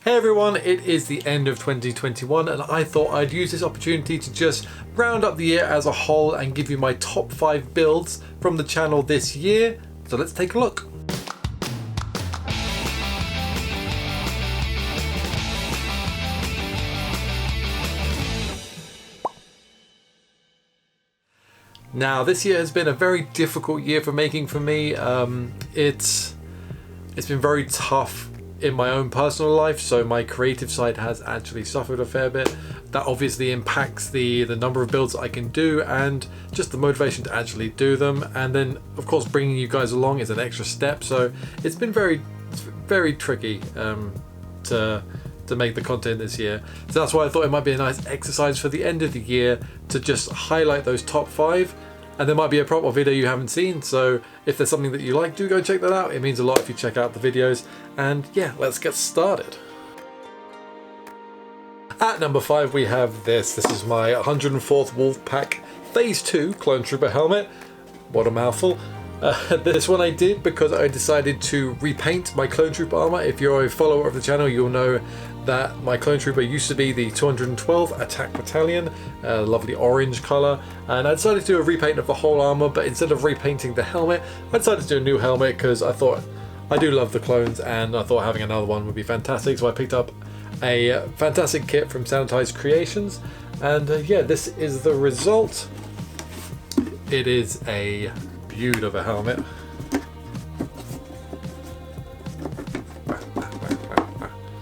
Hey everyone, it is the end of 2021 and I thought I'd use this opportunity to just round up the year as a whole and give you my top 5 builds from the channel this year. So let's take a look. Now this year has been a very difficult year for making for me. It's been very tough in my own personal life, so my creative side has actually suffered a fair bit. That obviously impacts the number of builds I can do and just the motivation to actually do them, and then of course bringing you guys along is an extra step, so it's been very tricky to make the content this year. So that's why I thought it might be a nice exercise for the end of the year to just highlight those top 5. And there might be a prop or video you haven't seen, so if there's something that you like, do go check that out. It means a lot if you check out the videos. And yeah, let's get started. At number 5 we have this. This is my 104th Wolfpack Phase 2 Clone Trooper helmet. What a mouthful. This one I did because I decided to repaint my Clone Trooper armor. If you're a follower of the channel, you'll know that my Clone Trooper used to be the 212 Attack Battalion, lovely orange color, and I decided to do a repaint of the whole armor, but instead of repainting the helmet, I decided to do a new helmet because I thought I do love the clones and I thought having another one would be fantastic, so I picked up a fantastic kit from Sanitized Creations, and yeah, this is the result. It is a beaut of a helmet.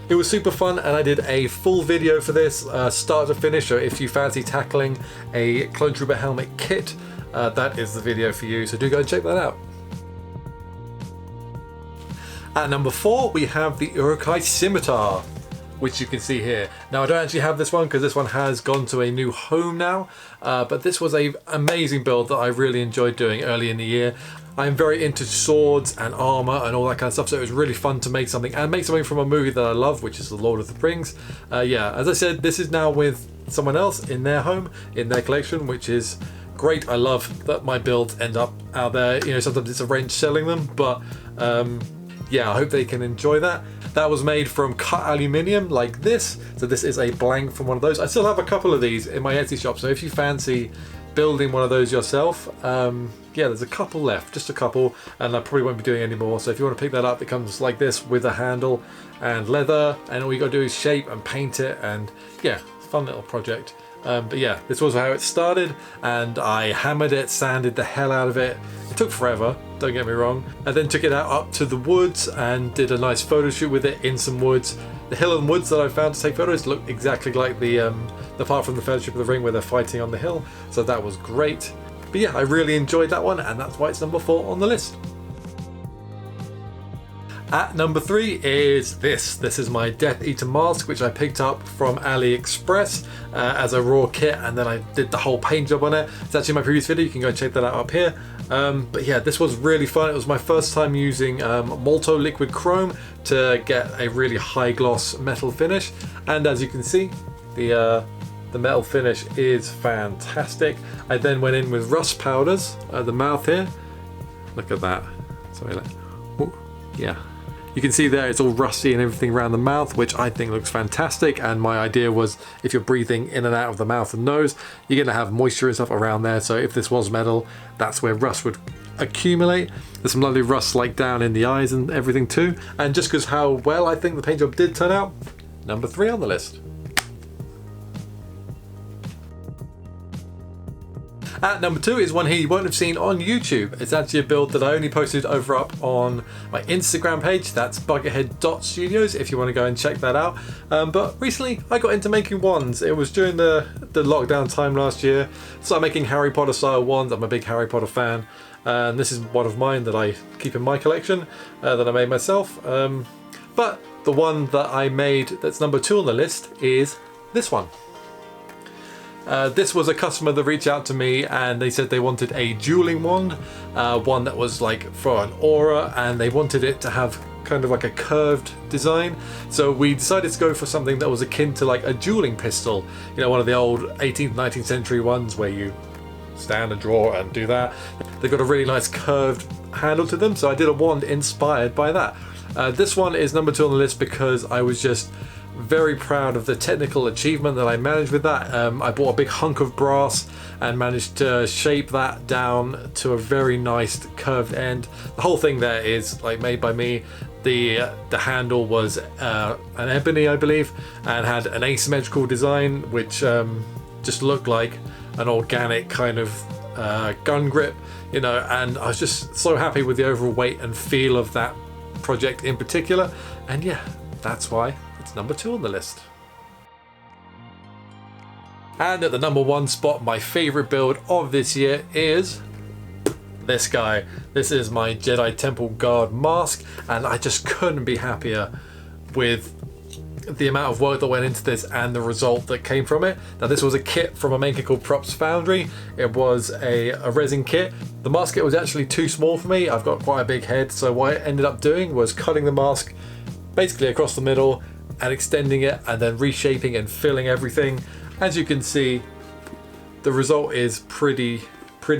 It was super fun and I did a full video for this, start to finish, so if you fancy tackling a Clone Trooper helmet kit, that is the video for you, so do go and check that out. At number 4 we have the Uruk-hai Scimitar, which you can see here. Now I don't actually have this one because this one has gone to a new home now, but this was an amazing build that I really enjoyed doing early in the year. I'm very into swords and armor and all that kind of stuff, so it was really fun to make something, and make something from a movie that I love, which is The Lord of the Rings. Yeah, as I said, this is now with someone else in their home, in their collection, which is great. I love that my builds end up out there. You know, sometimes it's a wrench selling them, but yeah, I hope they can enjoy that. That was made from cut aluminium like this, so this is a blank from one of those. I still have a couple of these in my Etsy shop, so if you fancy building one of those yourself, yeah, there's a couple left, just a couple, and I probably won't be doing any more, so if you want to pick that up, it comes like this with a handle and leather, and all you gotta do is shape and paint it, and yeah, fun little project. But yeah, this was how it started, and I hammered it, sanded the hell out of it. It took forever, don't get me wrong. I then took it out up to the woods and did a nice photo shoot with it in some woods. The hill and woods that I found to take photos look exactly like the part from the Fellowship of the Ring where they're fighting on the hill, so that was great. But yeah, I really enjoyed that one, and that's why it's number 4 on the list. At number 3 is this. This is my Death Eater mask, which I picked up from AliExpress as a raw kit, and then I did the whole paint job on it. It's actually my previous video, you can go check that out up here. But yeah, this was really fun. It was my first time using Molto liquid chrome to get a really high gloss metal finish, and as you can see, the metal finish is fantastic. I then went in with rust powders at the mouth here. Look at that. Sorry, yeah. You can see there it's all rusty and everything around the mouth, which I think looks fantastic, and my idea was if you're breathing in and out of the mouth and nose, you're going to have moisture and stuff around there, so if this was metal, that's where rust would accumulate. There's some lovely rust like down in the eyes and everything too, and just because how well I think the paint job did turn out, number 3 on the list. At number 2 is one here you won't have seen on YouTube. It's actually a build that I only posted over up on my Instagram page. That's BucketheadStudios if you want to go and check that out. But recently I got into making wands. It was during the lockdown time last year. So I'm making Harry Potter style wands. I'm a big Harry Potter fan. And this is one of mine that I keep in my collection that I made myself. But the one that I made that's number 2 on the list is this one. This was a customer that reached out to me and they said they wanted a dueling wand, one that was like for an aura, and they wanted it to have kind of like a curved design. So we decided to go for something that was akin to like a dueling pistol, you know, one of the old 18th, 19th century ones where you stand and draw and do that. They've got a really nice curved handle to them, so I did a wand inspired by that. This one is number 2 on the list because I was just very proud of the technical achievement that I managed with that. I bought a big hunk of brass and managed to shape that down to a very nice curved end. The whole thing there is like made by me. The handle was an ebony, I believe, and had an asymmetrical design which just looked like an organic kind of gun grip, you know, and I was just so happy with the overall weight and feel of that project in particular, and yeah, that's why it's number 2 on the list. And at the number 1 spot, my favorite build of this year is this guy. This is my Jedi Temple Guard mask, and I just couldn't be happier with the amount of work that went into this and the result that came from it. Now, this was a kit from a maker called Props Foundry. It was a resin kit. The mask kit was actually too small for me. I've got quite a big head, so what I ended up doing was cutting the mask basically across the middle and extending it and then reshaping and filling everything. As you can see, the result is pretty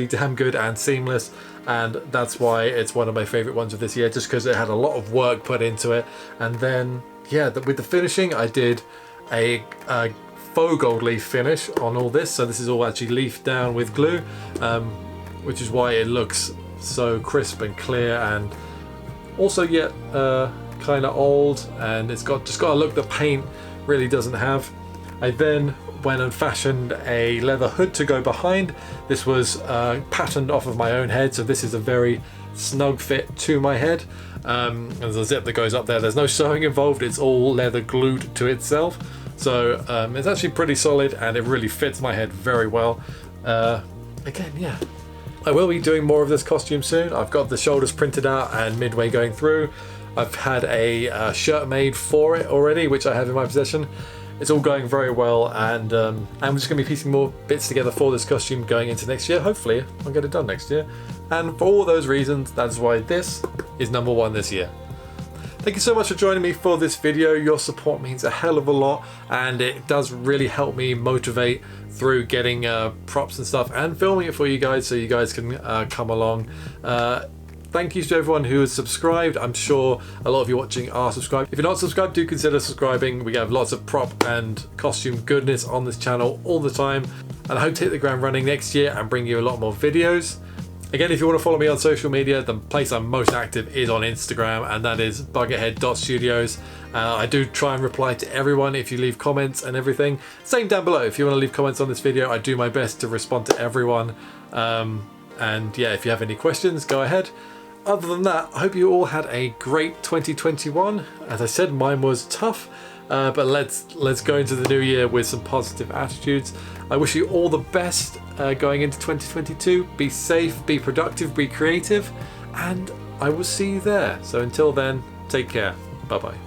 damn good and seamless, and that's why it's one of my favorite ones of this year, just because it had a lot of work put into it. And then yeah, with the finishing, I did a faux gold leaf finish on all this, so this is all actually leafed down with glue, which is why it looks so crisp and clear, and also yet kind of old, and it's just got a look that paint really doesn't have. I then went and fashioned a leather hood to go behind. This was patterned off of my own head, so this is a very snug fit to my head. And there's a zip that goes up there. There's no sewing involved, it's all leather glued to itself, so it's actually pretty solid and it really fits my head very well. Again, yeah, I will be doing more of this costume soon. I've got the shoulders printed out and midway going through. I've had a shirt made for it already, which I have in my possession. It's all going very well, and I'm just going to be piecing more bits together for this costume going into next year. Hopefully I'll get it done next year, and for all those reasons, that's why this is number 1 this year. Thank you so much for joining me for this video. Your support means a hell of a lot, and it does really help me motivate through getting props and stuff and filming it for you guys, so you guys can come along. Thank you to everyone who has subscribed. I'm sure a lot of you watching are subscribed. If you're not subscribed, do consider subscribing. We have lots of prop and costume goodness on this channel all the time, and I hope to hit the ground running next year and bring you a lot more videos. Again, if you want to follow me on social media, the place I'm most active is on Instagram, and that is BucketheadStudios. I do try and reply to everyone if you leave comments and everything. Same down below, if you want to leave comments on this video, I do my best to respond to everyone. And yeah, if you have any questions, go ahead. Other than that, I hope you all had a great 2021. As I said, mine was tough, but let's go into the new year with some positive attitudes. I wish you all the best going into 2022. Be safe, be productive, be creative, and I will see you there. So until then, take care. Bye bye.